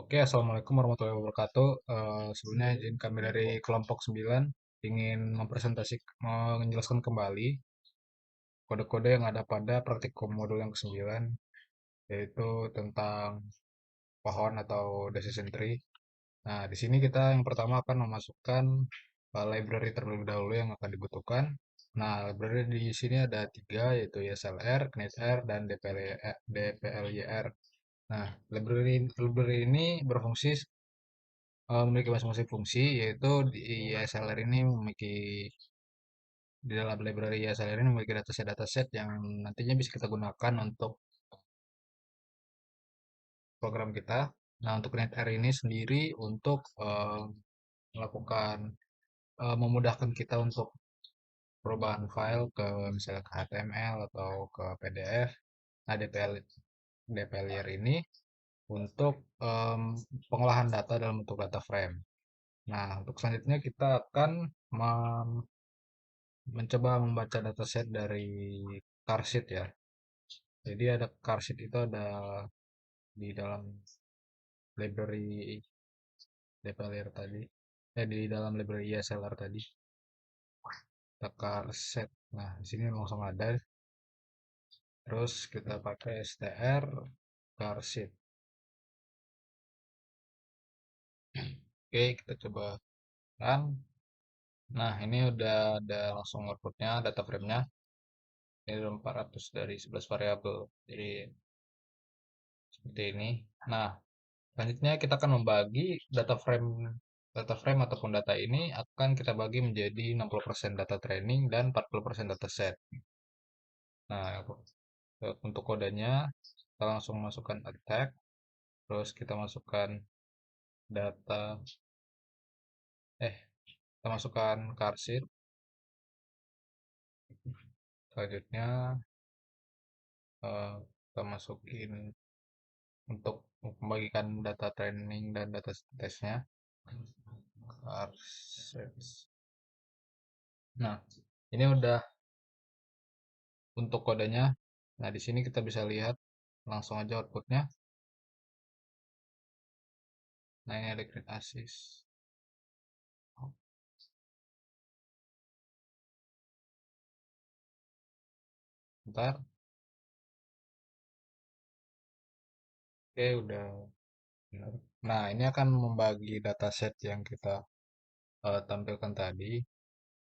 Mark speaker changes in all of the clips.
Speaker 1: Oke, Assalamualaikum warahmatullahi wabarakatuh. Sebelumnya izin kami dari kelompok 9 ingin menjelaskan kembali kode-kode yang ada pada praktikum modul yang ke-9, yaitu tentang pohon atau decision tree. Nah, di sini kita yang pertama akan memasukkan library terlebih dahulu yang akan dibutuhkan. Nah, library di sini ada tiga, yaitu YSLR, KnitR, dan DPLYR. Nah, library ini berfungsi memiliki masing-masing fungsi, yaitu di ESLR ini memiliki di dalam library ESLR ini memiliki dataset yang nantinya bisa kita gunakan untuk program kita. Nah, untuk NetR ini sendiri untuk melakukan memudahkan kita untuk perubahan file ke misalnya ke HTML atau ke PDF. Nah, DPLR ini untuk pengolahan data dalam bentuk data frame. Nah, untuk selanjutnya kita akan mencoba membaca dataset dari Carshit ya. Jadi ada Carshit itu ada di dalam library DPLR tadi. Di dalam library ESLR tadi. Kita Carshit. Nah, di sini langsung ada. Terus kita pakai str Carshit. Oke, kita coba run. Nah, ini udah ada langsung outputnya, data frame-nya. Ini ada 400 dari 11 variabel. Jadi seperti ini. Nah, selanjutnya kita akan membagi data frame ataupun data ini akan kita bagi menjadi 60% data training dan 40% data set. Nah, untuk kodenya kita langsung masukkan attack, terus kita masukkan data kita masukkan charset. Selanjutnya kita masukin untuk membagikan data training dan data testnya charset. Nah, ini udah untuk kodenya. Nah, di sini kita bisa lihat langsung aja outputnya. Nah, ini ada grid assist. Bentar. Oke, udah benar. Nah, ini akan membagi dataset yang kita tampilkan tadi,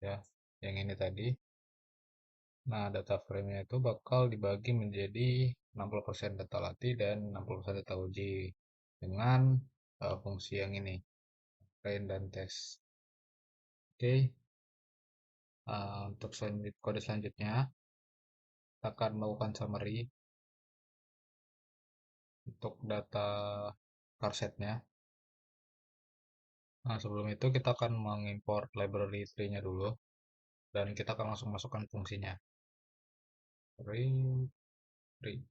Speaker 1: ya, yang ini tadi. Nah, data frame-nya itu bakal dibagi menjadi 60% data latih dan 60% data uji dengan fungsi yang ini, train dan test. Oke, untuk kode selanjutnya, kita akan melakukan summary untuk data charsetnya. Nah, sebelum itu kita akan mengimport library tree-nya dulu dan kita akan langsung masukkan fungsinya. Tree, tree.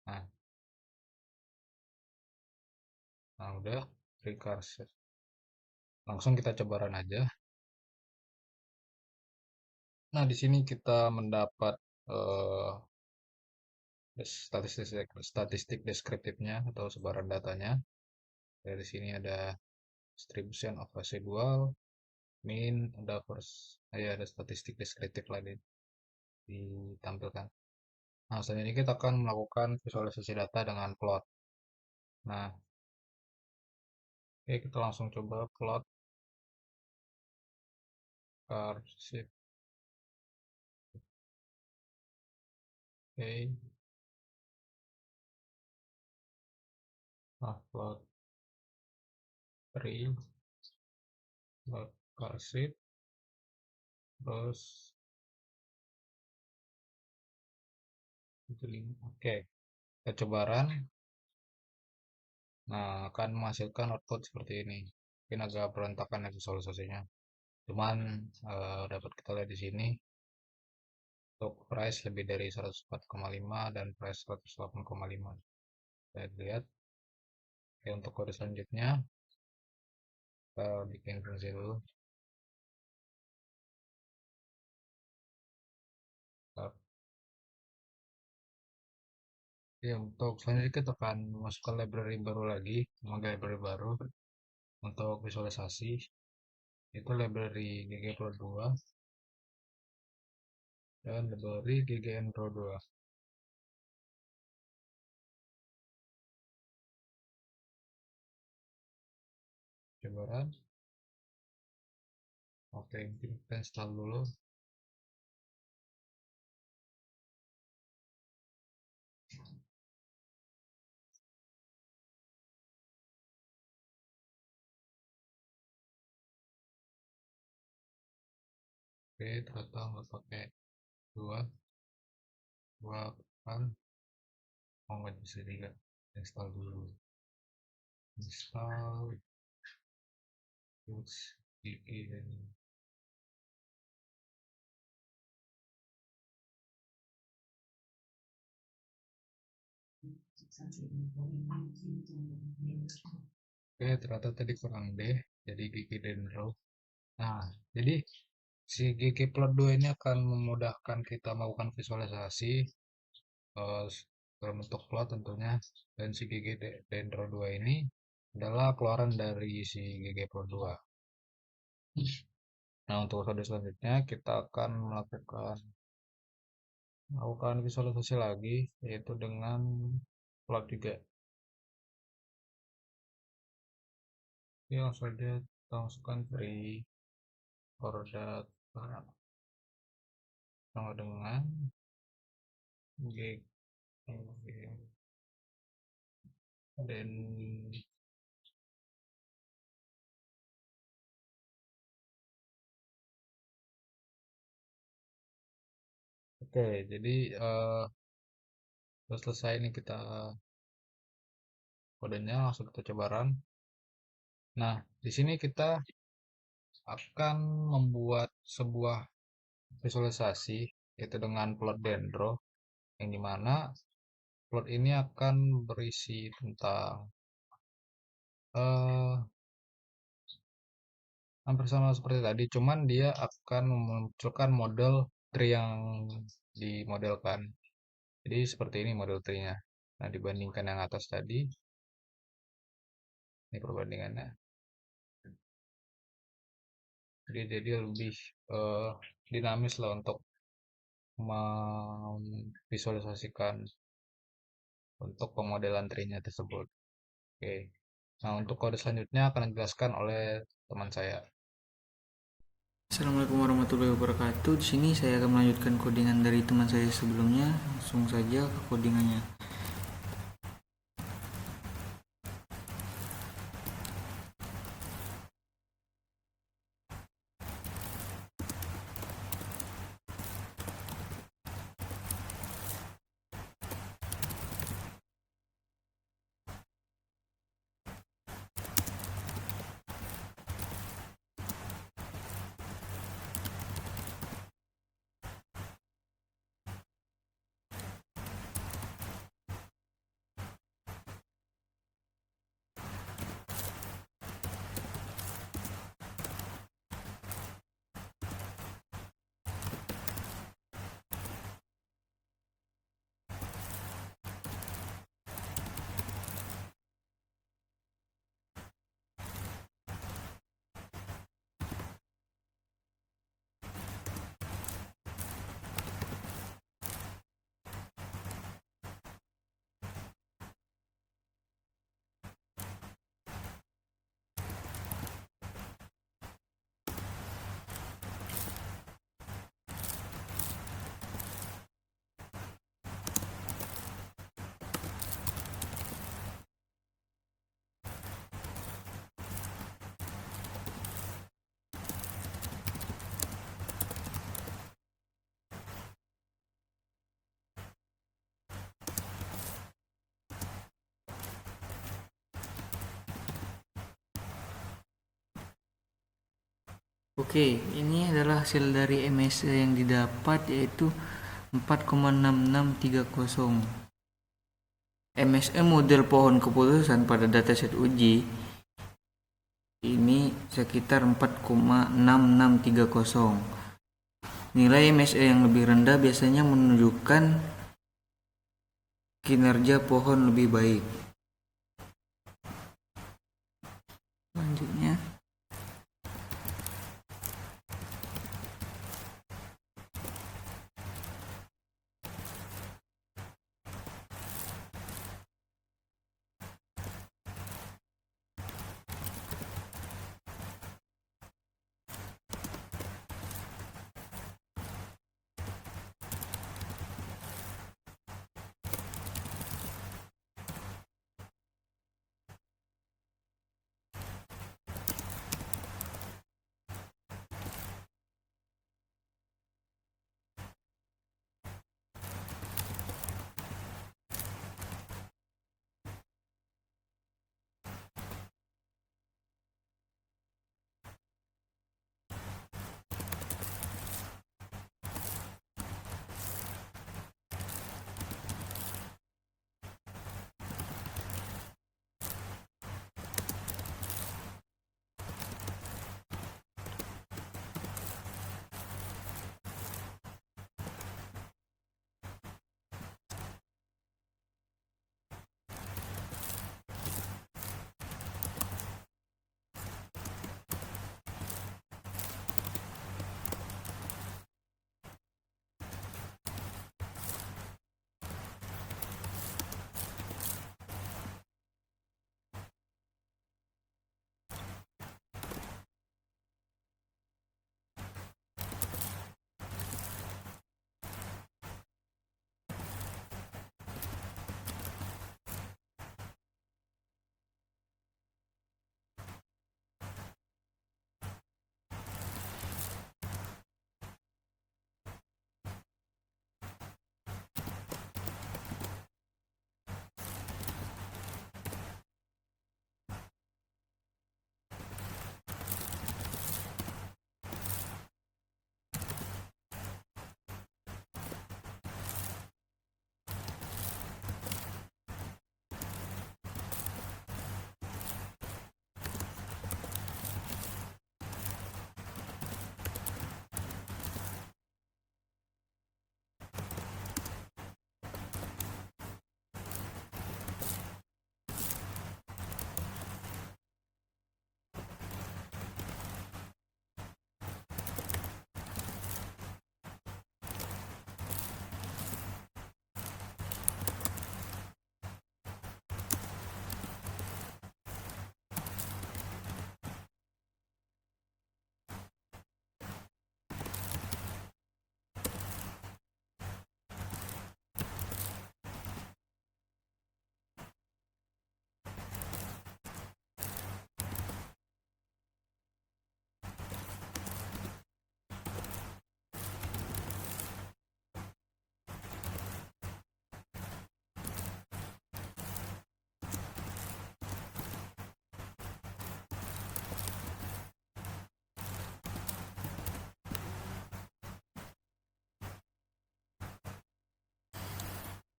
Speaker 1: Nah, udah tree charset. Langsung kita coba run aja. Nah, di sini kita mendapat eh, statistik deskriptifnya atau sebaran datanya. Dari sini ada distribution of residual, mean, ada ya ada statistik deskriptif lagi ditampilkan. Nah, selanjutnya kita akan melakukan visualisasi data dengan plot. Nah, oke, kita langsung coba plot Carshit. Oke, nah, plot tree, plot Carshit, terus itu link. Oke, kita coba run. Nah, akan menghasilkan output seperti ini. Mungkin agak berantakan ya visualisasinya. Cuman dapat kita lihat di sini untuk price lebih dari 104,5 dan price 108,5. Saya lihat. Oke, untuk kode selanjutnya kita bikin fungsi dulu. Kita Ya, untuk selanjutnya kita akan masukkan library baru lagi, menggunakan library baru untuk visualisasi. Itu library ggplot2 dan library ggn-pro2. Coba run. Oke, kita install dulu. Oke, ternyata nggak pakai dua kan. Oh, nggak bisa juga. Install dulu. Install. Terus bikin. Oke, ternyata tadi kurang D, jadi gigi dendro. Nah, jadi si ggplot2 ini akan memudahkan kita melakukan visualisasi eh, dalam bentuk plot tentunya. Dan si dendro 2 ini adalah keluaran dari si ggplot2. Nah, untuk metode selanjutnya kita akan melakukan visualisasi lagi, yaitu dengan plot juga. Oke, langsung saja kita masukkan free for data sama dengan g dan oke, jadi sudah selesai ini kita kodenya, langsung kita coba run. Nah, di sini kita akan membuat sebuah visualisasi yaitu dengan plot dendro, yang dimana plot ini akan berisi tentang eh hampir sama seperti tadi, cuman dia akan memunculkan model tree yang dimodelkan. Jadi seperti ini model tree-nya. Nah, dibandingkan yang atas tadi, ini perbandingannya. Jadi lebih eh, dinamis lah untuk memvisualisasikan untuk pemodelan tree-nya tersebut. Oke. Nah, untuk kode selanjutnya akan dijelaskan oleh teman saya.
Speaker 2: Assalamualaikum warahmatullahi wabarakatuh. Di sini saya akan melanjutkan codingan dari teman saya sebelumnya. Langsung saja ke codingannya. Oke, ini adalah hasil dari MSE yang didapat, yaitu 4,6630. MSE model pohon keputusan pada dataset uji ini sekitar 4,6630. Nilai MSE yang lebih rendah biasanya menunjukkan kinerja pohon lebih baik. Selanjutnya,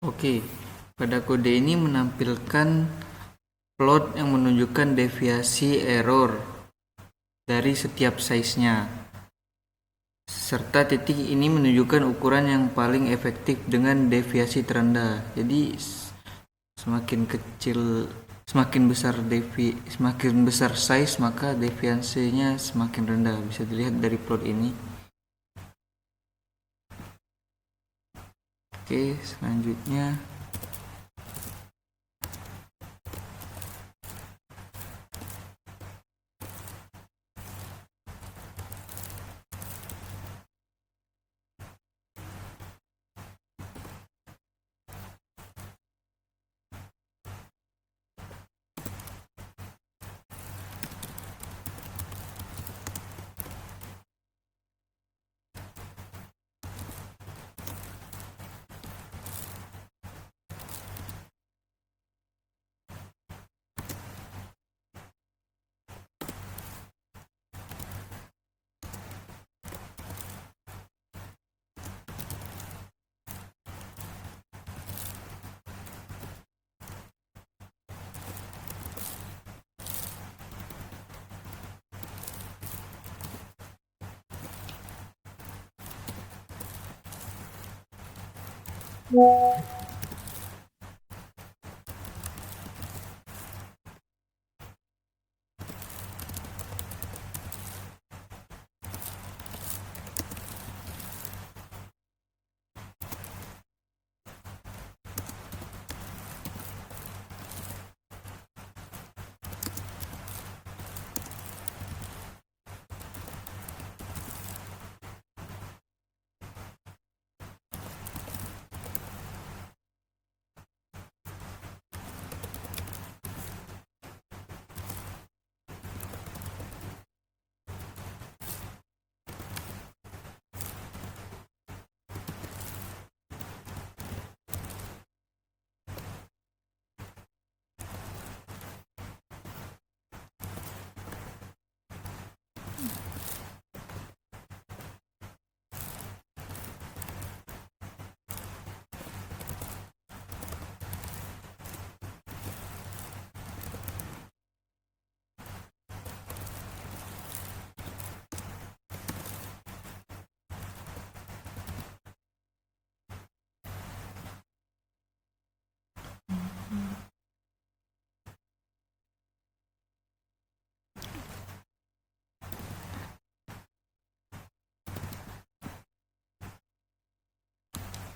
Speaker 2: oke, pada kode ini menampilkan plot yang menunjukkan deviasi error dari setiap size-nya. Serta titik ini menunjukkan ukuran yang paling efektif dengan deviasi terendah. Jadi semakin kecil, semakin besar size, maka deviasinya semakin rendah. Bisa dilihat dari plot ini. Oke, selanjutnya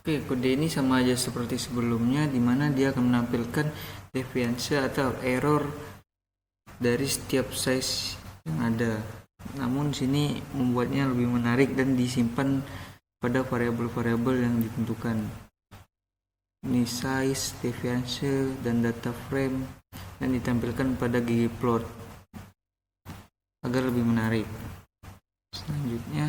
Speaker 2: Oke, kode ini sama aja seperti sebelumnya, di mana dia akan menampilkan deviansi atau error dari setiap size yang ada. Namun sini membuatnya lebih menarik dan disimpan pada variabel-variabel yang ditentukan. Ini size, deviansi, dan data frame dan ditampilkan pada ggplot agar lebih menarik. Selanjutnya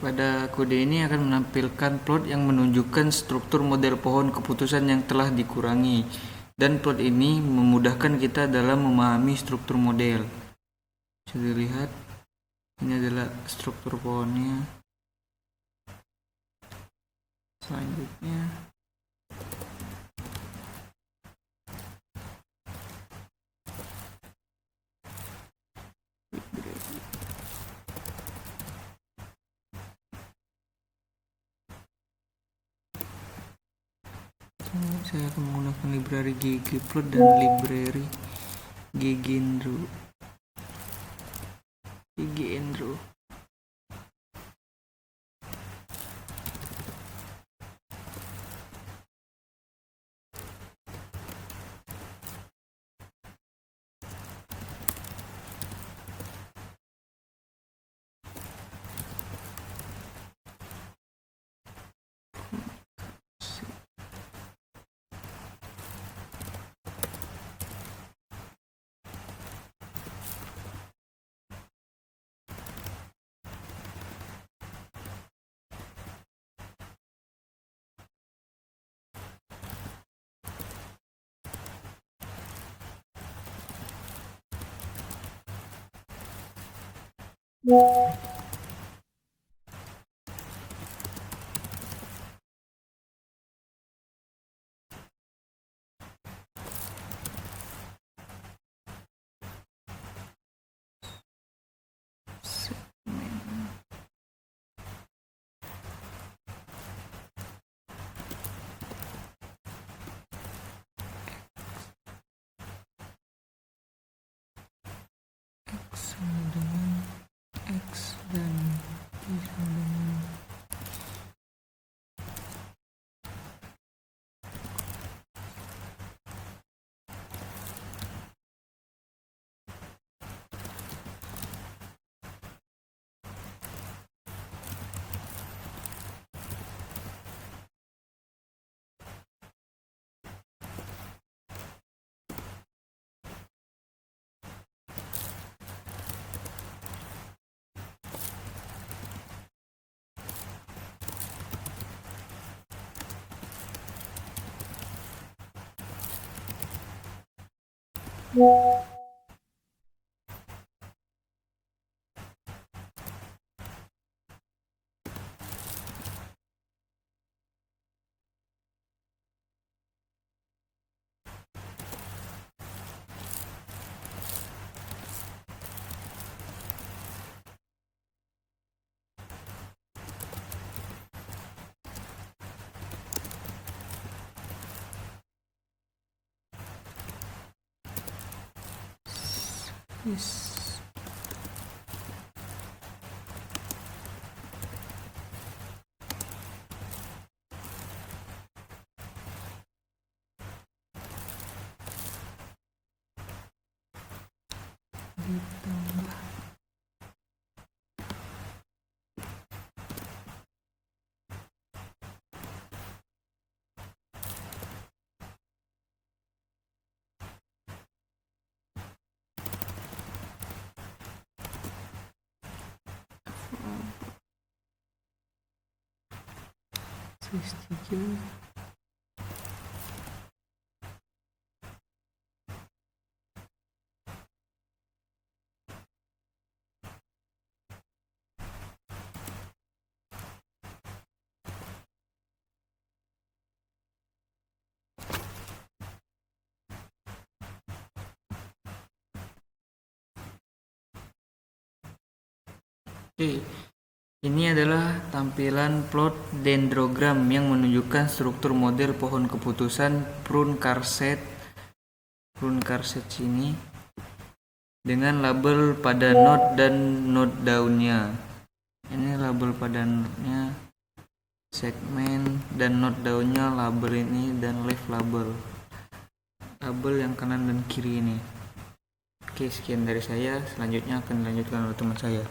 Speaker 2: pada kode ini akan menampilkan plot yang menunjukkan struktur model pohon keputusan yang telah dikurangi. Dan plot ini memudahkan kita dalam memahami struktur model. Bisa dilihat, ini adalah struktur pohonnya. Selanjutnya saya akan menggunakan library ggplot dan library ggindro. sama dengan X dan Y sama dengan yes. Ditambah size 3. Oke, ini adalah tampilan plot dendrogram yang menunjukkan struktur model pohon keputusan Prunkarset ini dengan label pada node dan node daunnya. Ini label pada node-nya, segmen, dan node daunnya label ini, dan left label yang kanan dan kiri ini. Oke, sekian dari saya. Selanjutnya akan dilanjutkan oleh teman saya.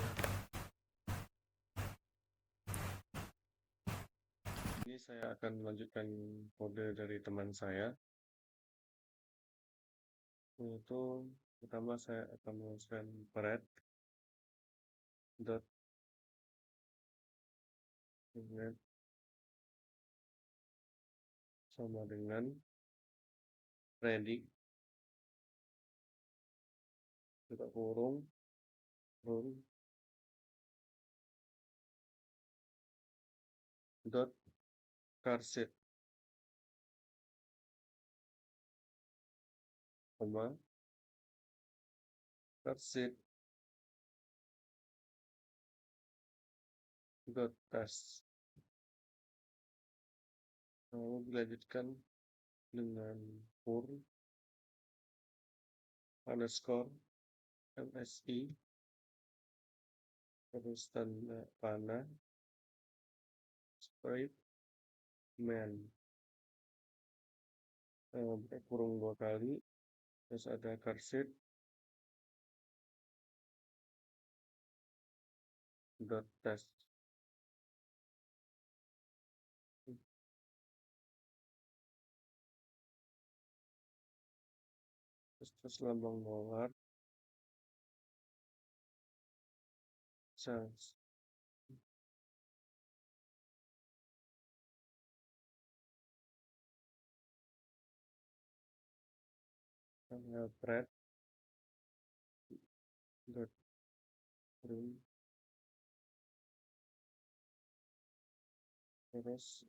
Speaker 3: Ini saya akan melanjutkan kode dari teman saya. Yaitu pertama saya akan menuliskan bread dot bread sama dengan ready buka kurung run dot carset koma carset dot test. Lalu dilanjutkan dengan for underscore msi terus tanda panah sprite man buka kurung 2 kali terus ada carset dot test. Terus lambang dolar sans bread dot print terus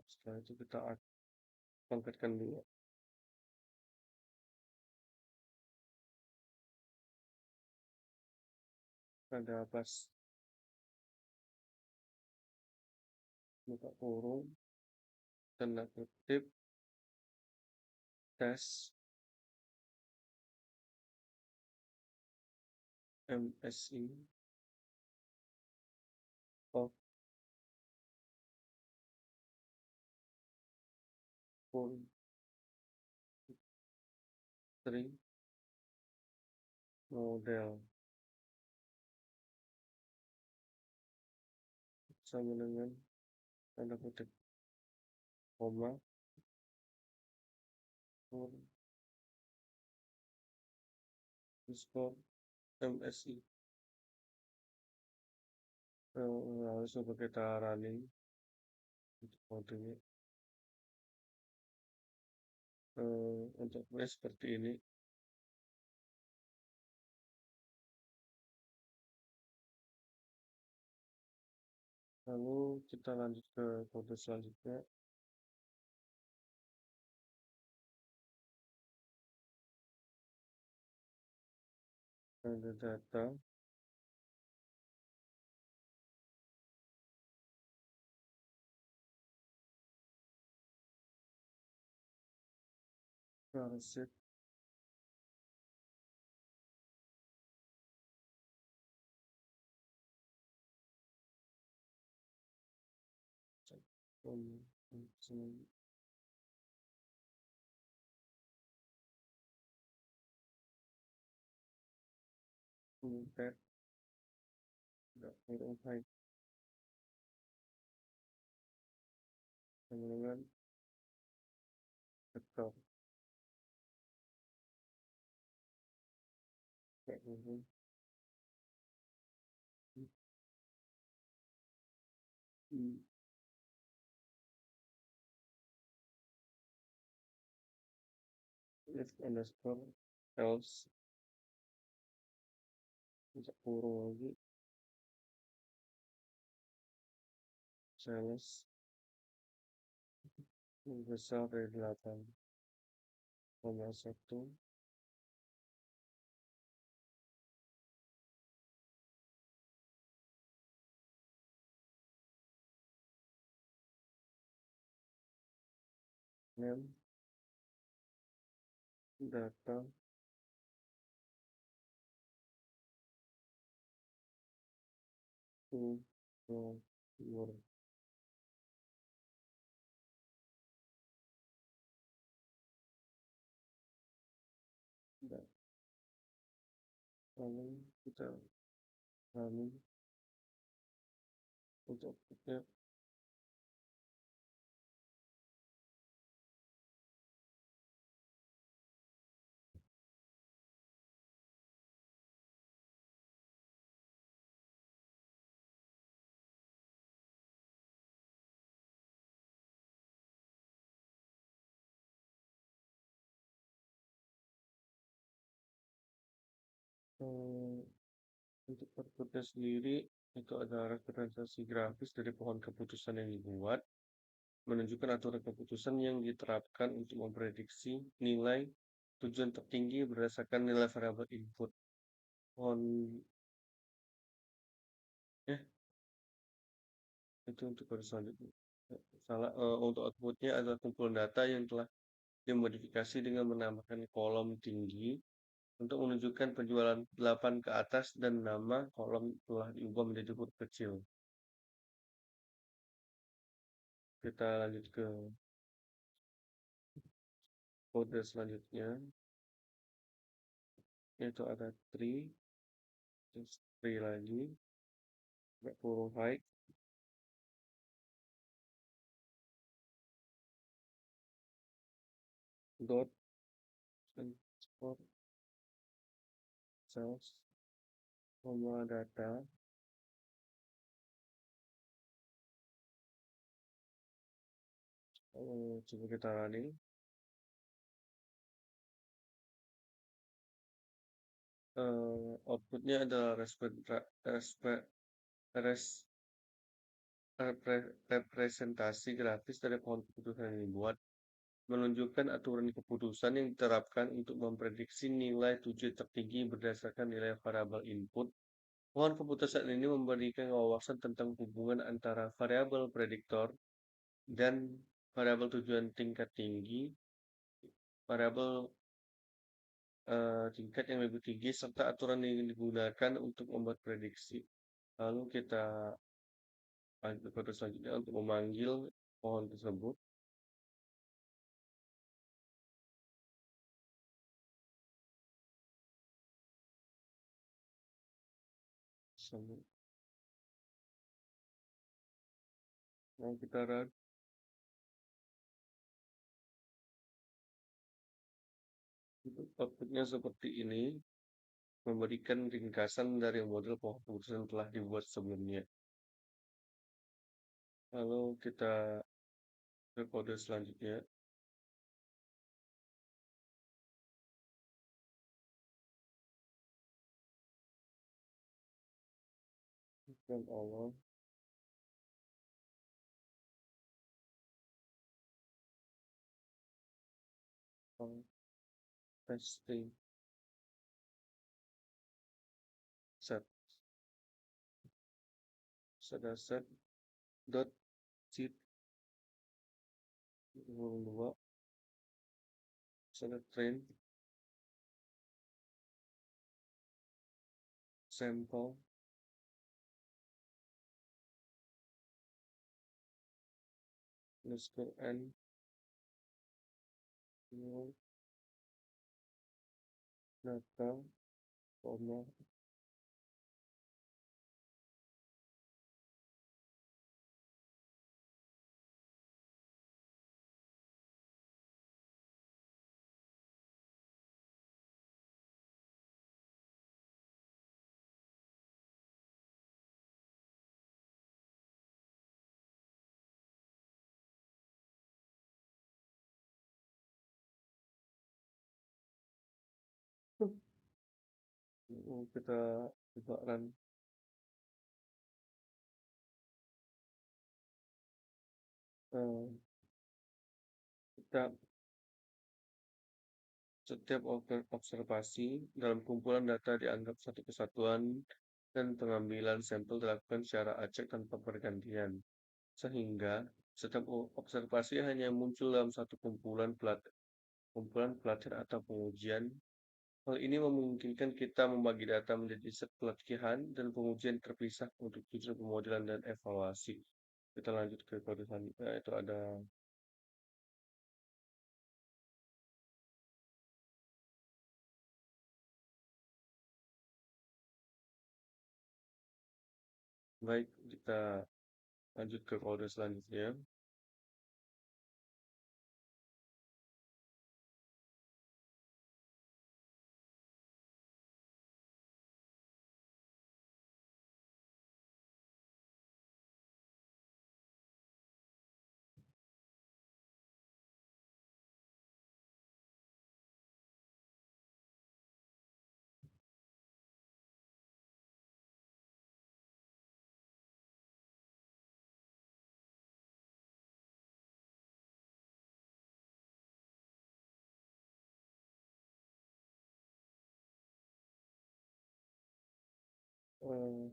Speaker 3: setelah itu kita angkatkan dulu ada pas buka kurung tanda kutip tes msi of full string model sama dengan tanda kutip koma full underscore msi. Lalu coba kita running untuk kodenya untuk seperti ini. Lalu kita lanjut ke kode selanjutnya. Ada data carset embed kurung height sama dengan vektor kayak gini. if underscore else bisa kurung lagi sales lebih besar dari 8,1 name data to your data. Lalu kita running untuk outputnya. Untuk outputnya sendiri itu adalah representasi grafis dari pohon keputusan yang dibuat, menunjukkan aturan keputusan yang diterapkan untuk memprediksi nilai tujuan tertinggi berdasarkan nilai variabel input. Pohon itu untuk pada selanjutnya. Untuk outputnya adalah kumpulan data yang telah dimodifikasi dengan menambahkan kolom tinggi untuk menunjukkan penjualan 8 ke atas dan nama kolom telah diubah menjadi huruf kecil. Kita lanjut ke kode selanjutnya, yaitu ada tree, terus tree lagi, kurung height, dot, underscore, cells, koma data, coba kita running. Outputnya adalah representasi grafis dari pohon keputusan yang dibuat, menunjukkan aturan keputusan yang diterapkan untuk memprediksi nilai tujuan tertinggi berdasarkan nilai variabel input. Pohon keputusan ini memberikan wawasan tentang hubungan antara variabel prediktor dan variabel tujuan tingkat tinggi, variabel tingkat yang lebih tinggi, serta aturan yang digunakan untuk membuat prediksi. Lalu kita lanjut ke kode selanjutnya untuk memanggil pohon tersebut. Nah, kita run. Outputnya seperti ini, memberikan ringkasan dari model pohon keputusan yang telah dibuat sebelumnya. Lalu kita ke kode selanjutnya. Dan Allah testing set set dot cheat 2 set train sample underscore n data koma Kita coba run. Eh, kita Setiap observasi dalam kumpulan data dianggap satu kesatuan dan pengambilan sampel dilakukan secara acak tanpa pergantian. Sehingga setiap observasi hanya muncul dalam satu kumpulan pelatihan atau pengujian. Hal ini memungkinkan kita membagi data menjadi set pelatihan dan pengujian terpisah untuk tujuan pemodelan dan evaluasi. Kita lanjut ke kode selanjutnya, itu ada baik, kita lanjut ke kode selanjutnya.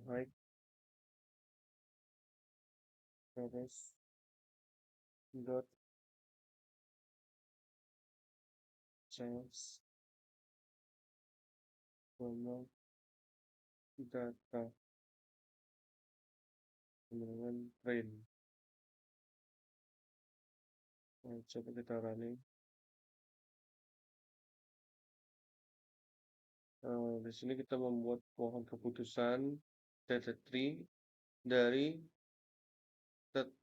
Speaker 3: High terus dot change nomor data dengan train. Nah, coba kita running. Di sini kita membuat pohon keputusan data tree dari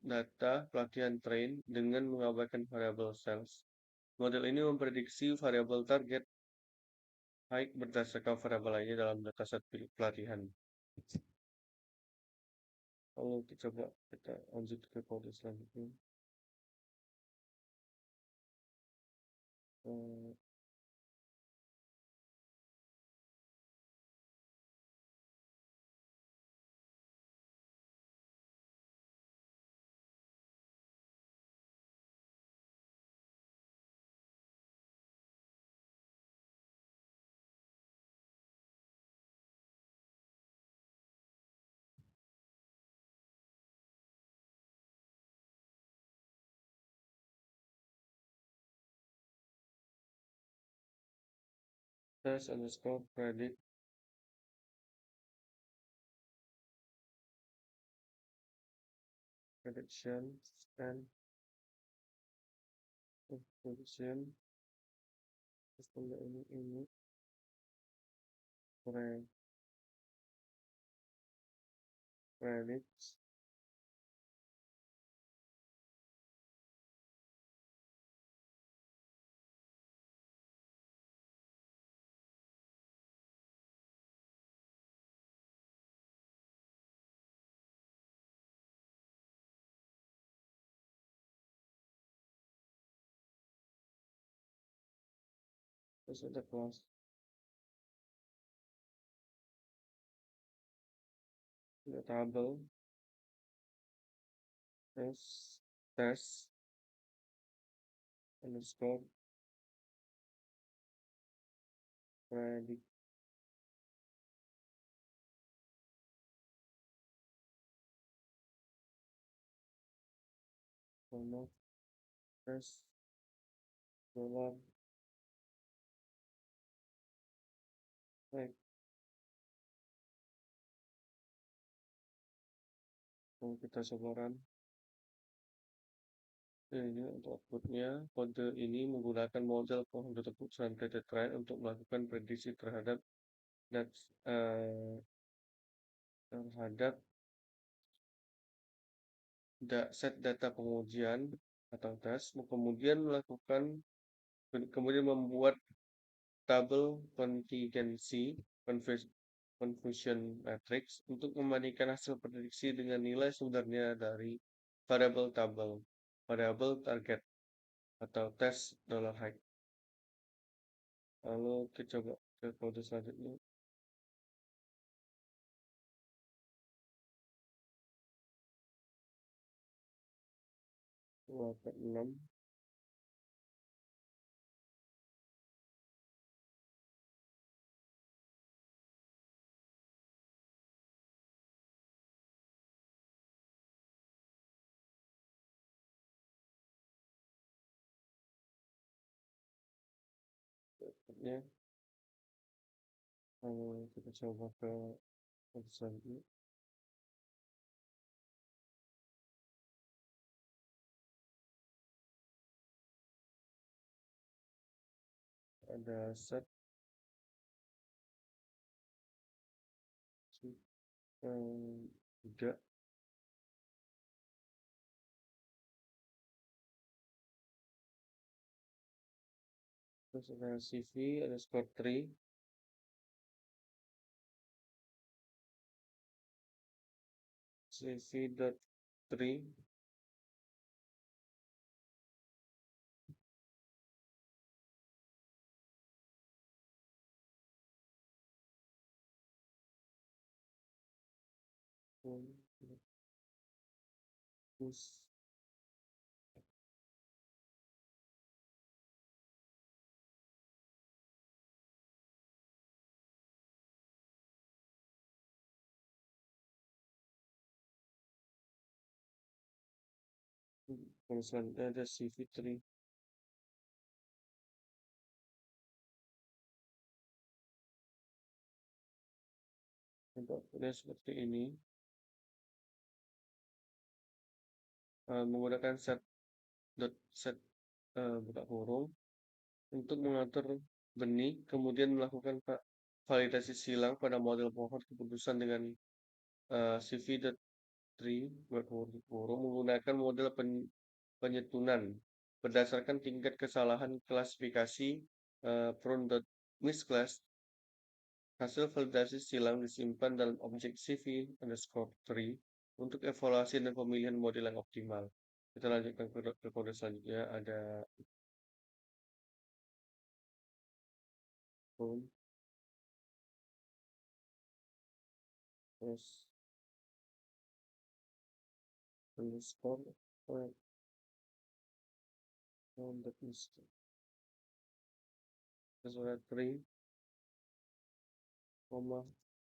Speaker 3: data pelatihan train dengan mengabaikan variabel cells. Model ini memprediksi variabel target high berdasarkan variabel lainnya dalam dataset pelatihan. Lalu kita lanjut ke kode selanjutnya. Eh, Test underscore predictions and conclusion sistem ini predicts terus ada kelas ada tabel test underscore predict nomor test dollar baik. Kalau kita coba run ini untuk outputnya, kode ini menggunakan model pohon keputusan data train untuk melakukan prediksi terhadap terhadap set data pengujian atau tes, kemudian membuat tabel contingency confusion matrix untuk membandingkan hasil prediksi dengan nilai sebenarnya dari variabel target atau tes $height. Lalu kita coba ke kode selanjutnya. 86. Berikutnya, kita coba ke selanjutnya. Ada set 3, terus ada CV, ada score 3, CV.3, terus selanjutnya ada CV3. Untuk seperti ini, menggunakan set buka kurung untuk mengatur benih, kemudian melakukan validasi silang pada model pohon keputusan dengan CV.3 buat kurung menggunakan model penyetunan berdasarkan tingkat kesalahan klasifikasi prone.misclass. Hasil validasi silang disimpan dalam objek CV_3 untuk evaluasi dan pemilihan model yang optimal. Kita lanjutkan ke kode selanjutnya, ada phone, terus underscore, terus ada 3,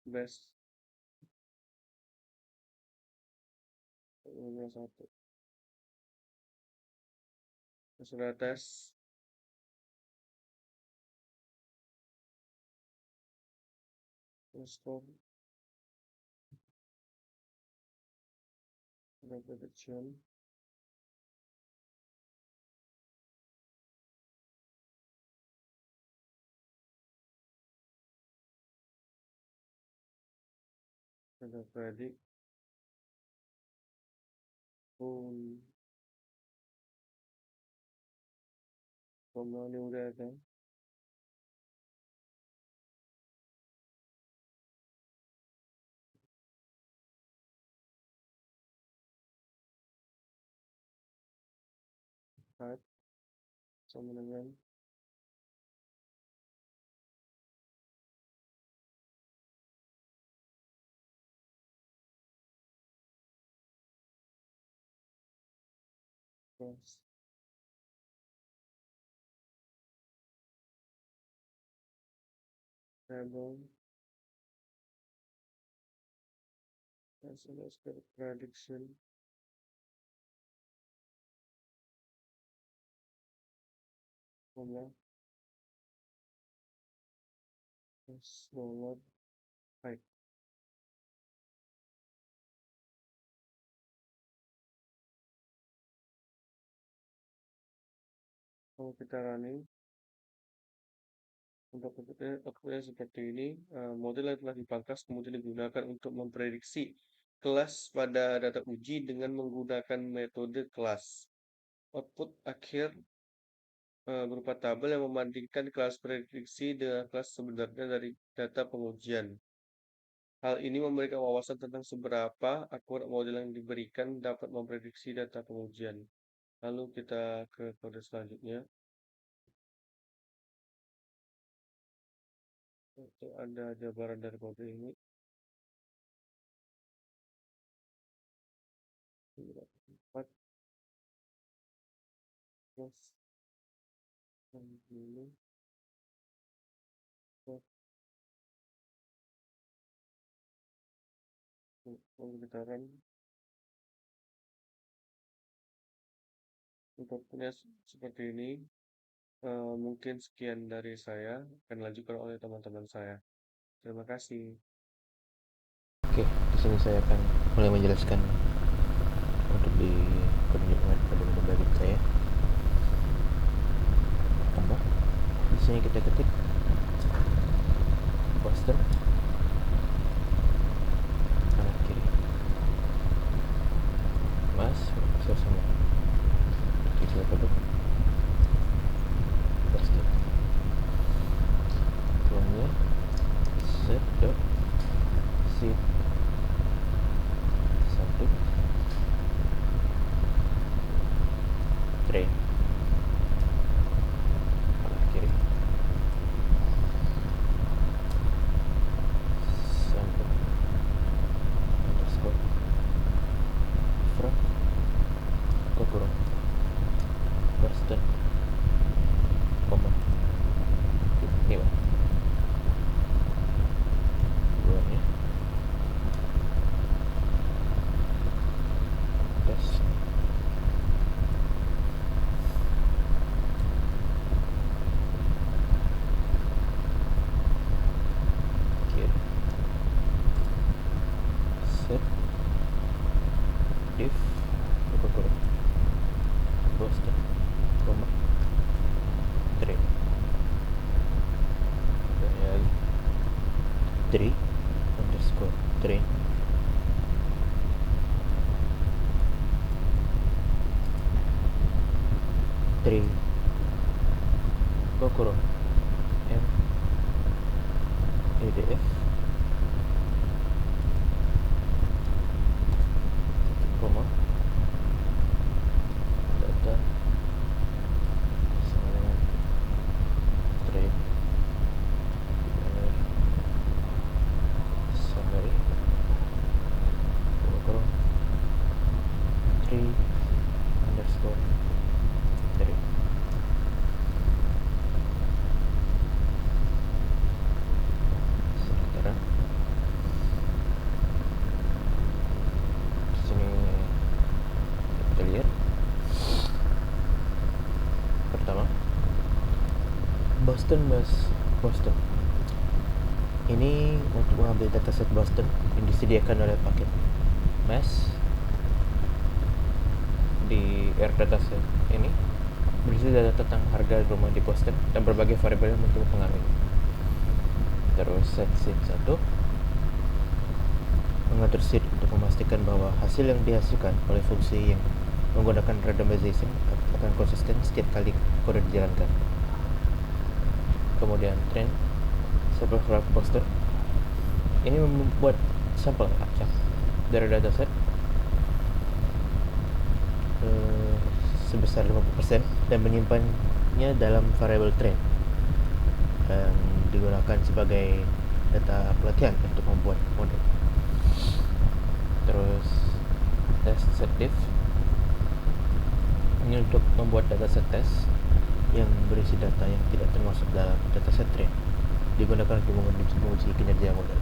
Speaker 3: best, ini 1, terus ada tes, underscore, ada prediction, ada predict, phone, ini udah ada, type, sama dengan plus, table, as prediction, plus dollar height. Kalau kita running untuk outputnya seperti ini, model yang telah dipangkas kemudian digunakan untuk memprediksi kelas pada data uji dengan menggunakan metode kelas. Output akhir berupa tabel yang membandingkan kelas prediksi dengan kelas sebenarnya dari data pengujian. Hal ini memberikan wawasan tentang seberapa akurat model yang diberikan dapat memprediksi data pengujian. Lalu kita ke kode selanjutnya. Itu ada jabaran dari kode ini. Terus ini pemutaran Untuknya seperti ini. Mungkin sekian dari saya, akan dilanjutkan oleh teman-teman saya. Terima kasih.
Speaker 4: Oke, di sini saya akan mulai menjelaskan untuk di kode bagian saya. Tambah. Di sini kita ketik Boston kanan kiri. Mas, besar semua. Kita kode Boston. Tuangnya set dot sit 1 train kanan kiri sampai underscore from Kokoro Boston koma ini Pak bulannya tes kiri set div Kokoro Boston koma train dan 3 underscore train train Kokoro M EDF koma data sama dengan train summary Kokoro 3 underscore train. Sementara di sini kita lihat pertama Boston ini untuk mengambil dataset Boston yang disediakan oleh paket mesh di Air Dataset ini berisi data tentang harga rumah di Boston dan berbagai variabel yang mungkin mempengaruhi. Terus set seed 1 mengatur seed untuk memastikan bahwa hasil yang dihasilkan oleh fungsi yang menggunakan randomization akan konsisten setiap kali kode dijalankan. Kemudian train sampel flag Boston ini membuat sampel acak dari dataset sebesar 50% dan menyimpannya dalam variabel train dan digunakan sebagai data pelatihan untuk membuat model. Terus test set div ini untuk membuat dataset test yang berisi data yang tidak termasuk dalam dataset train, digunakan untuk menguji kinerja model.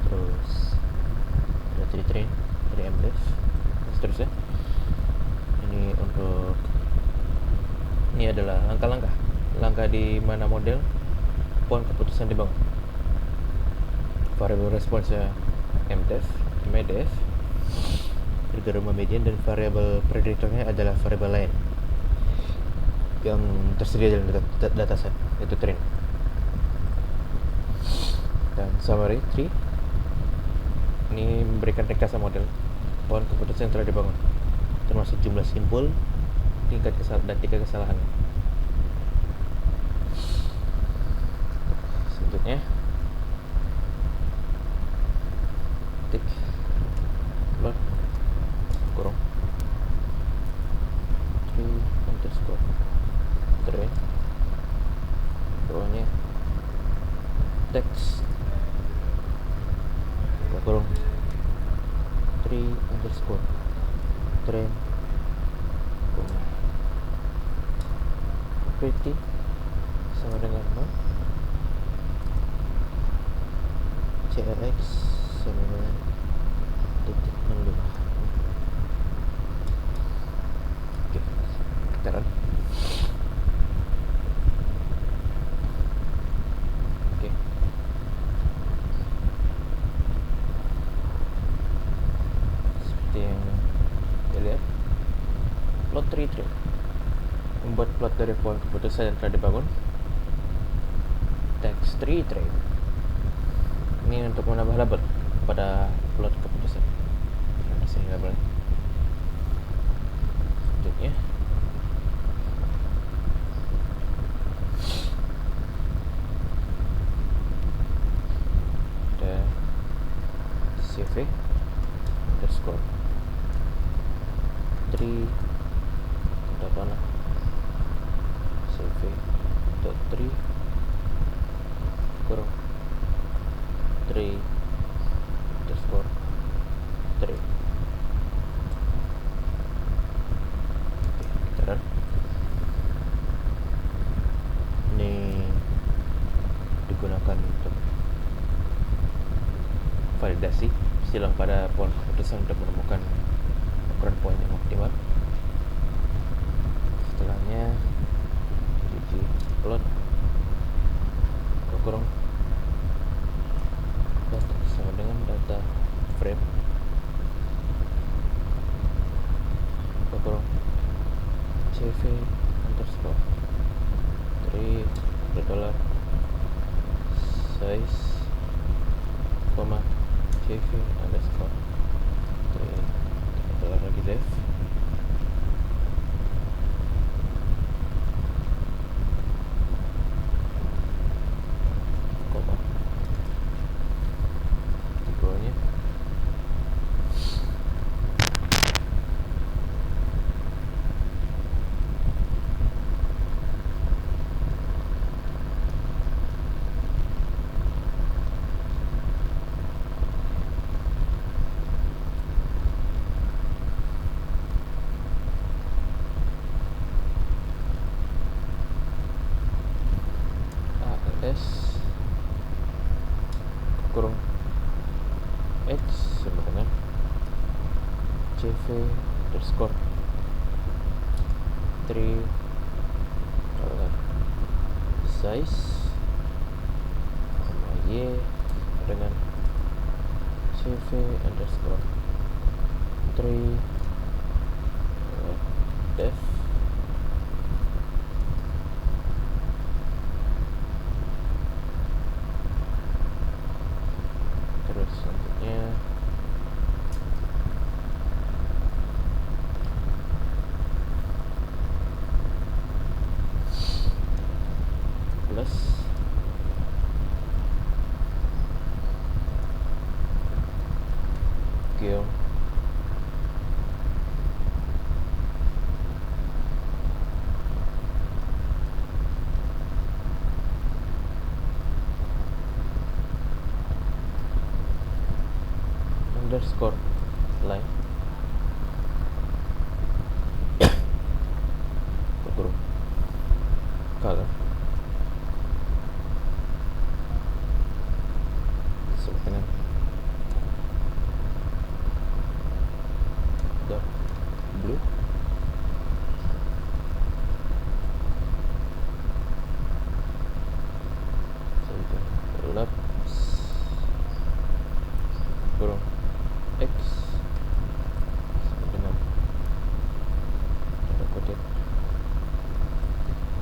Speaker 4: Terus ada 3 train, 3 mdef dan seterusnya. Ini adalah langkah di mana model pohon keputusan dibangun. Variabel responsnya mdef, mdf, harga rumah median, dan variabel prediktornya adalah variabel lain yang tersedia dalam dataset, yaitu train. Dan summary 3 ini memberikan ringkasan model pohon keputusan yang telah dibangun, termasuk jumlah simpul, tingkat kesalahan dan 3 kesalahan. Selanjutnya tik plot kurung 3 underscore train, bawahnya teks kurung 3 underscore train pretty sama dengan 0, CLX sama dengan titik 65. Oke, kita run. Oke, seperti yang kita lihat, plot tree membuat plot dari pohon keputusan yang telah dibangun. Text tree ini untuk menambah label pada plot keputusan. Kasih label. Selanjutnya ada CV underscore 3 tanda panah CV.3 kurung 3 underscore 3. Oke, kita run. Ini digunakan untuk validasi silang pada pohon keputusan untuk menemukan ukuran poin yang optimal. Setelahnya uji plot kurung data sama dengan data frame kurung CV underscore 3 $, size CV underscore 3 $, lagi def. Koma di bawahnya AS kurung X sama dengan CV underscore 3 size sama Y dengan CV underscore 3 def. Terus selanjutnya plus geom underscore line kurung color sama dengan dark blue. Selanjutnya gelap kurung X sama dengan tanda kutip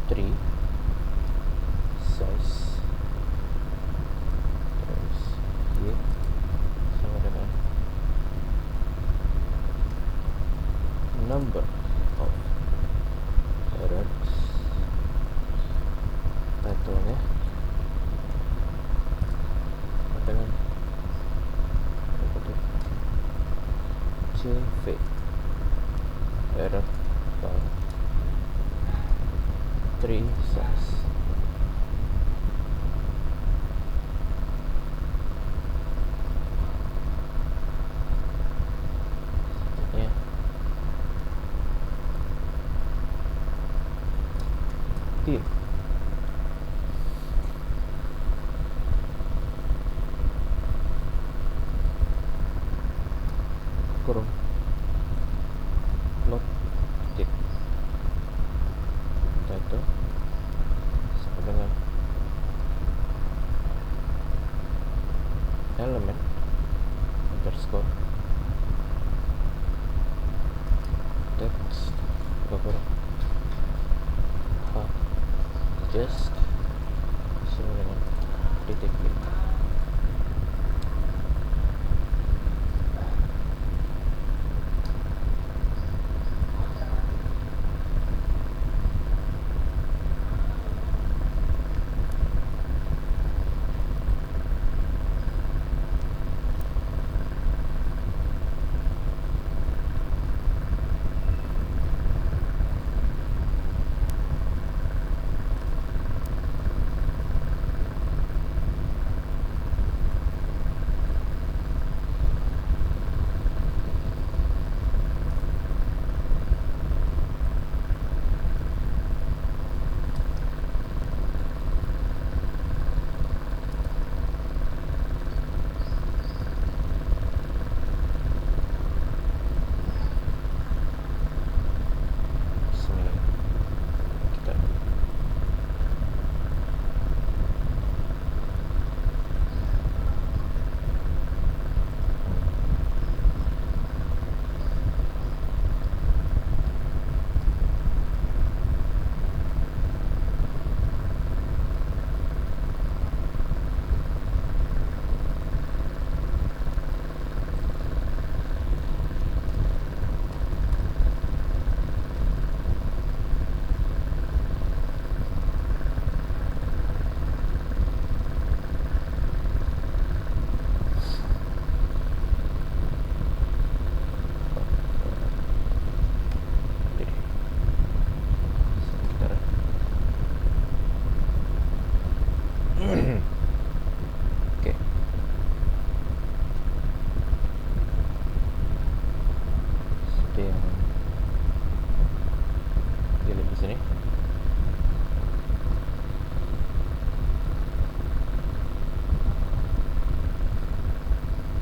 Speaker 4: 3 size terus Y sama dengan number of errors. Title-nya dengan CV error file 3 size. Selanjutnya T kurung plot titik title sama dengan element underscore text cover h just sama dengan titik link. Sini kita jadi sekitar oke. Seperti yang dilihat di sini.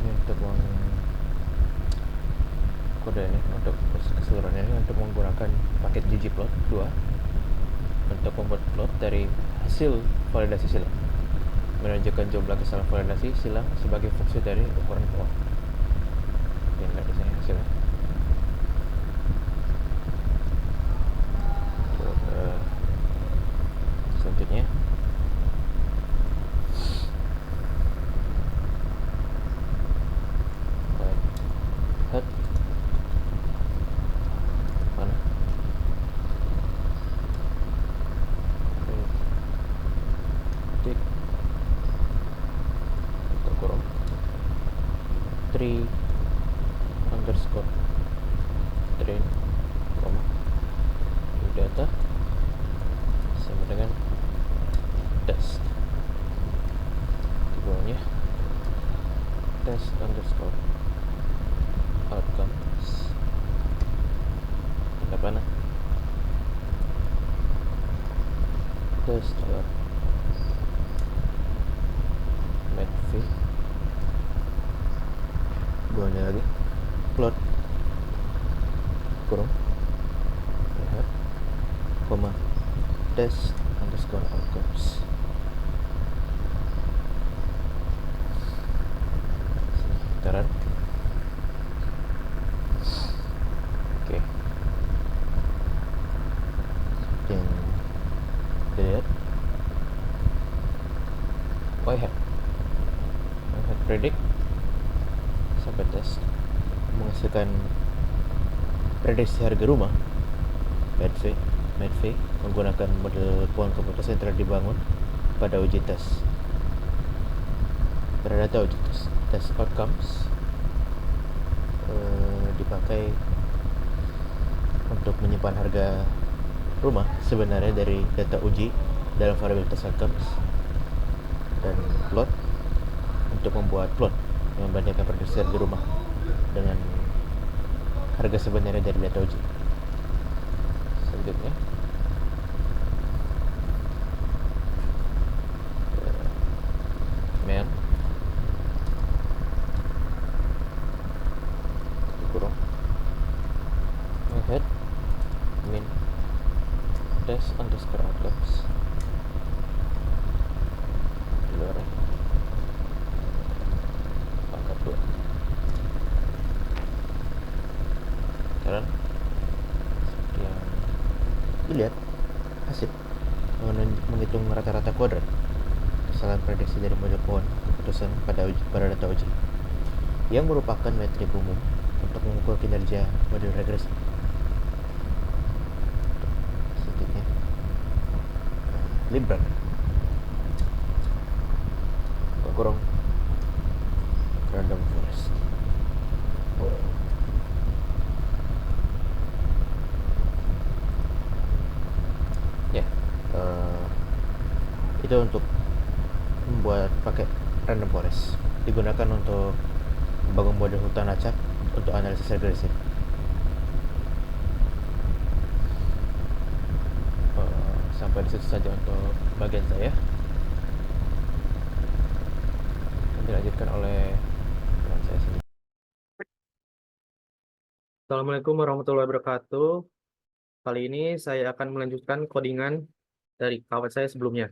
Speaker 4: Ini untuk kode ini untuk keseluruhan ini untuk menggunakan paket ggplot 2 untuk membuat plot dari hasil validasi silang, menunjukkan jumlah kesalahan validasi silang sebagai fungsi dari ukuran plot. Ini lihat di sini hasilnya. Coba ke selanjutnya. Head mana? Titik atau kurung 3 underscore train koma new data sama dengan test. Di bawahnya test underscore outcomes apa nah test medv. Bawahnya lagi plot kurung lihat koma test underscore outcomes. Sekarang oke, yang dilihat whitehead predict sampai tes menghasilkan prediksi harga rumah medv menggunakan model pohon komputer yang telah dibangun pada uji tes. Pada data uji tes outcomes dipakai untuk menyimpan harga rumah sebenarnya dari data uji dalam variabel test outcomes, dan plot untuk membuat plot yang membandingkan prediksi harga rumah dengan harga sebenarnya dari data uji. Selanjutnya test underscore outcomes di luar ya. Pangkat 2 sekarang seperti yang dilihat hasil menghitung rata-rata kuadrat kesalahan prediksi dari model pohon keputusan pada data uji yang merupakan metrik umum untuk mengukur kinerja model regresi. Selanjutnya Libran kurung random forest. Ya, itu untuk membuat pakai random forest digunakan untuk membangun model hutan acak untuk analisis regresi. Sampai di situ saja untuk bagian saya. Dilanjutkan oleh teman saya sendiri.
Speaker 5: Assalamualaikum warahmatullahi wabarakatuh. Kali ini saya akan melanjutkan codingan dari kawan saya sebelumnya.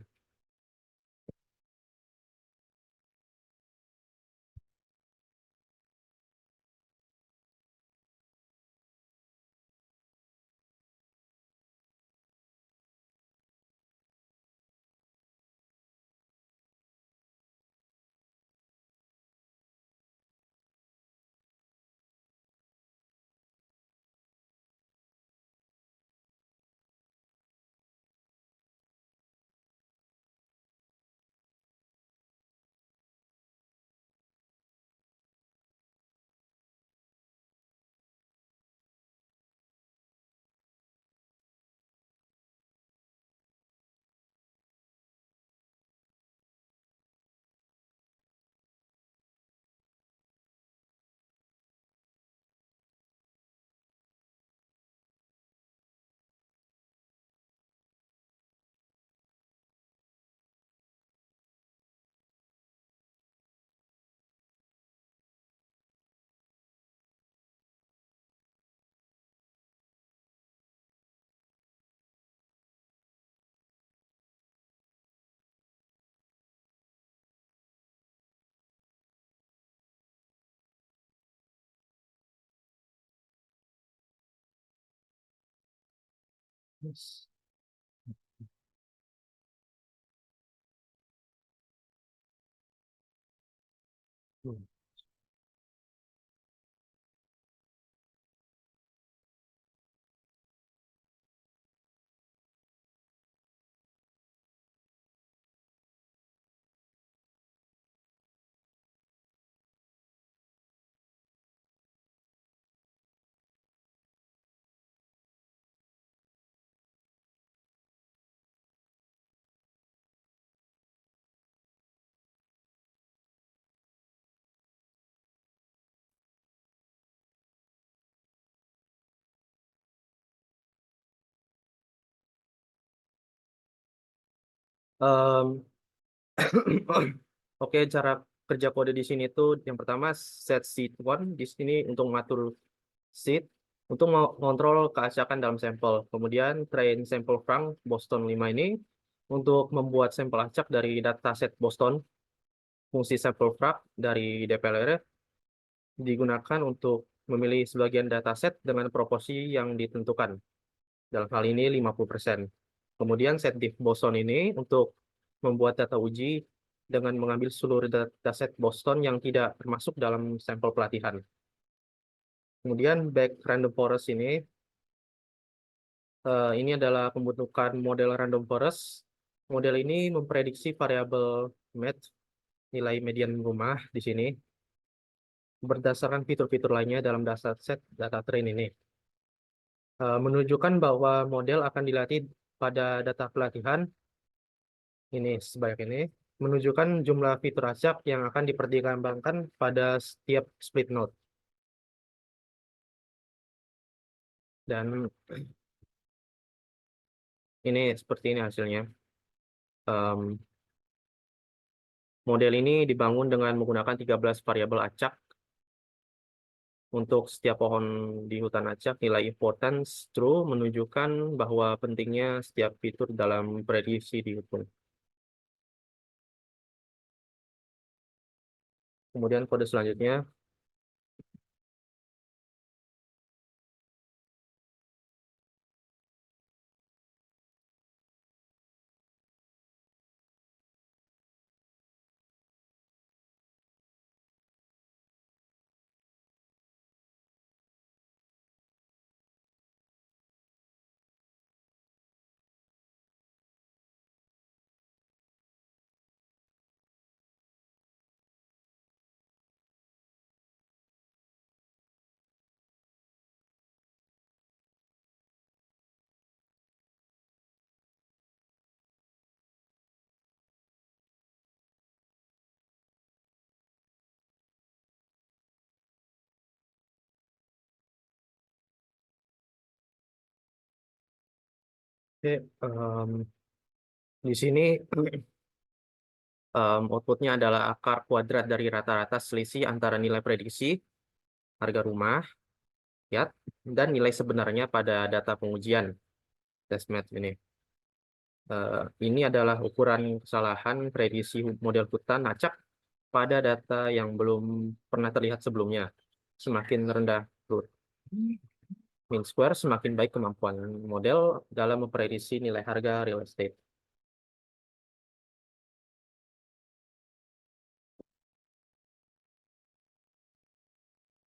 Speaker 5: Yes. Em, Oke, cara kerja kode di sini tuh yang pertama set seed one di sini untuk mengatur seed untuk mengontrol keacakan dalam sampel. Kemudian train sampel Frank Boston 5 ini untuk membuat sampel acak dari dataset Boston. Fungsi sampel Frank dari DPLR digunakan untuk memilih sebagian dataset dengan proporsi yang ditentukan. Dalam hal ini 50%. Kemudian set diff Boston ini untuk membuat data uji dengan mengambil seluruh dataset Boston yang tidak termasuk dalam sampel pelatihan. Kemudian back random forest ini adalah pembentukan model random forest. Model ini memprediksi variabel math, nilai median rumah di sini, berdasarkan fitur-fitur lainnya dalam dataset data train ini. Menunjukkan bahwa model akan dilatih pada data pelatihan ini sebanyak ini, menunjukkan jumlah fitur acak yang akan dipertimbangkan pada setiap split node. Dan ini seperti ini hasilnya. Model ini dibangun dengan menggunakan 13 variabel acak Untuk setiap pohon di hutan acak, nilai importance true menunjukkan bahwa pentingnya setiap fitur dalam prediksi di hutan. Kemudian kode selanjutnya, oke, di sini outputnya adalah akar kuadrat dari rata-rata selisih antara nilai prediksi harga rumah, ya, dan nilai sebenarnya pada data pengujian testnet ini. Ini adalah ukuran kesalahan prediksi model hutan acak pada data yang belum pernah terlihat sebelumnya. Semakin rendah root mean square, semakin baik kemampuan model dalam memprediksi nilai harga real estate.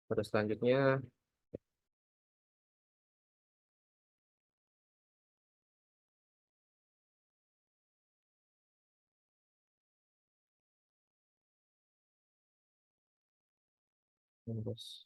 Speaker 5: Terus selanjutnya, terus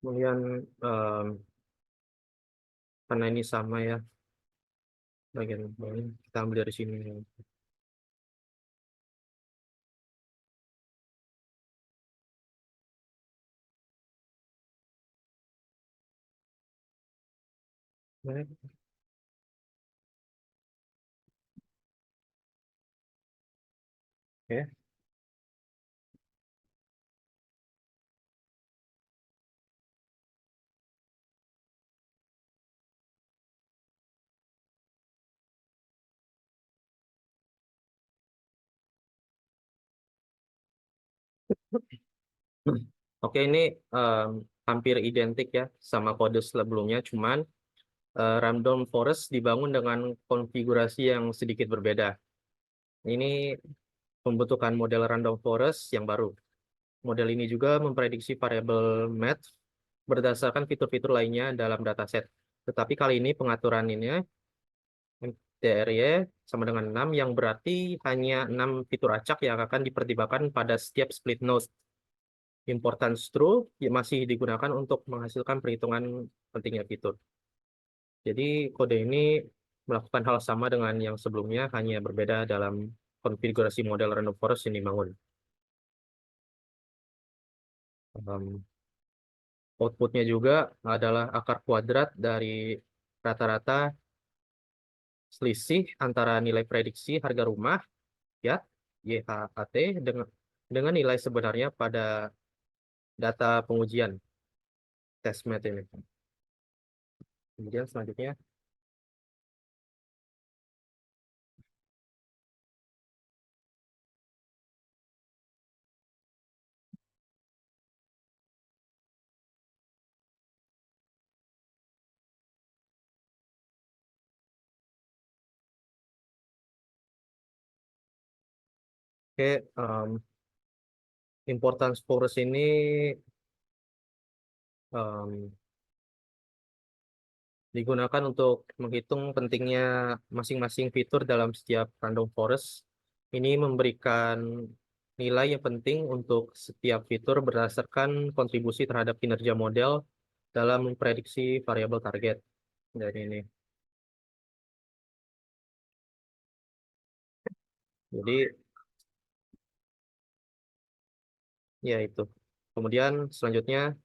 Speaker 5: kemudian karena ini sama ya bagian bawahnya, kita ambil dari sini. Baik, oke. Oke, ini hampir identik ya sama kode sebelumnya, cuman random forest dibangun dengan konfigurasi yang sedikit berbeda. Ini membutuhkan model random forest yang baru. Model ini juga memprediksi variabel math berdasarkan fitur-fitur lainnya dalam dataset. Tetapi kali ini pengaturan ini DRY sama dengan 6, yang berarti hanya 6 fitur acak yang akan dipertimbangkan pada setiap split node. Importance true masih digunakan untuk menghasilkan perhitungan pentingnya fitur. Jadi kode ini melakukan hal sama dengan yang sebelumnya, hanya berbeda dalam konfigurasi model random forest yang dibangun. Outputnya juga adalah akar kuadrat dari rata-rata selisih antara nilai prediksi harga rumah, ya, YHAT, dengan nilai sebenarnya pada data pengujian testnet ini. Kemudian selanjutnya, oke, importance force ini em, digunakan untuk menghitung pentingnya masing-masing fitur dalam setiap random forest. Ini memberikan nilai yang penting untuk setiap fitur berdasarkan kontribusi terhadap kinerja model dalam memprediksi variabel target. Dari ini. Jadi, ya itu. Kemudian selanjutnya,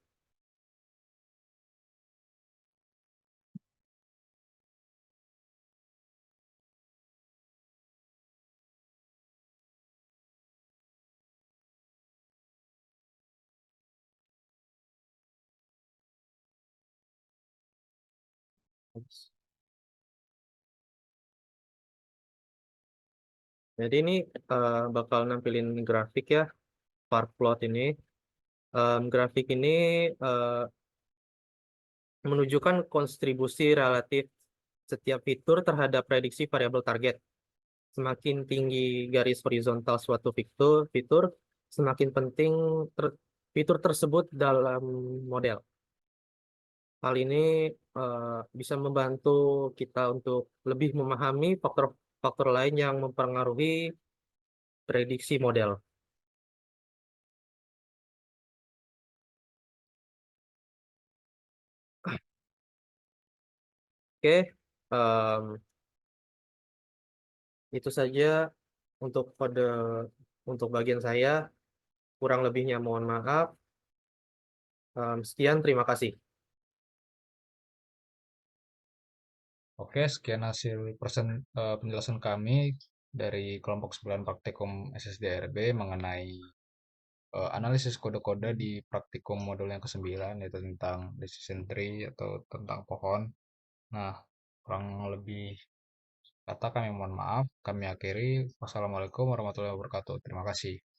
Speaker 5: jadi ini bakal nampilin grafik ya, bar plot ini. Grafik ini eh, menunjukkan kontribusi relatif setiap fitur terhadap prediksi variabel target. Semakin tinggi garis horizontal suatu fitur, semakin penting fitur tersebut dalam model. Hal ini bisa membantu kita untuk lebih memahami faktor-faktor lain yang mempengaruhi prediksi model. Oke, em, itu saja untuk bagian saya. Kurang lebihnya mohon maaf. Sekian, terima kasih.
Speaker 1: Oke, sekian hasil penjelasan kami dari kelompok 9 praktikum SSDRB mengenai analisis kode-kode di praktikum modul yang ke-9, yaitu tentang decision tree atau tentang pohon. Nah, kurang lebih kata kami mohon maaf. Kami akhiri. Wassalamualaikum warahmatullahi wabarakatuh. Terima kasih.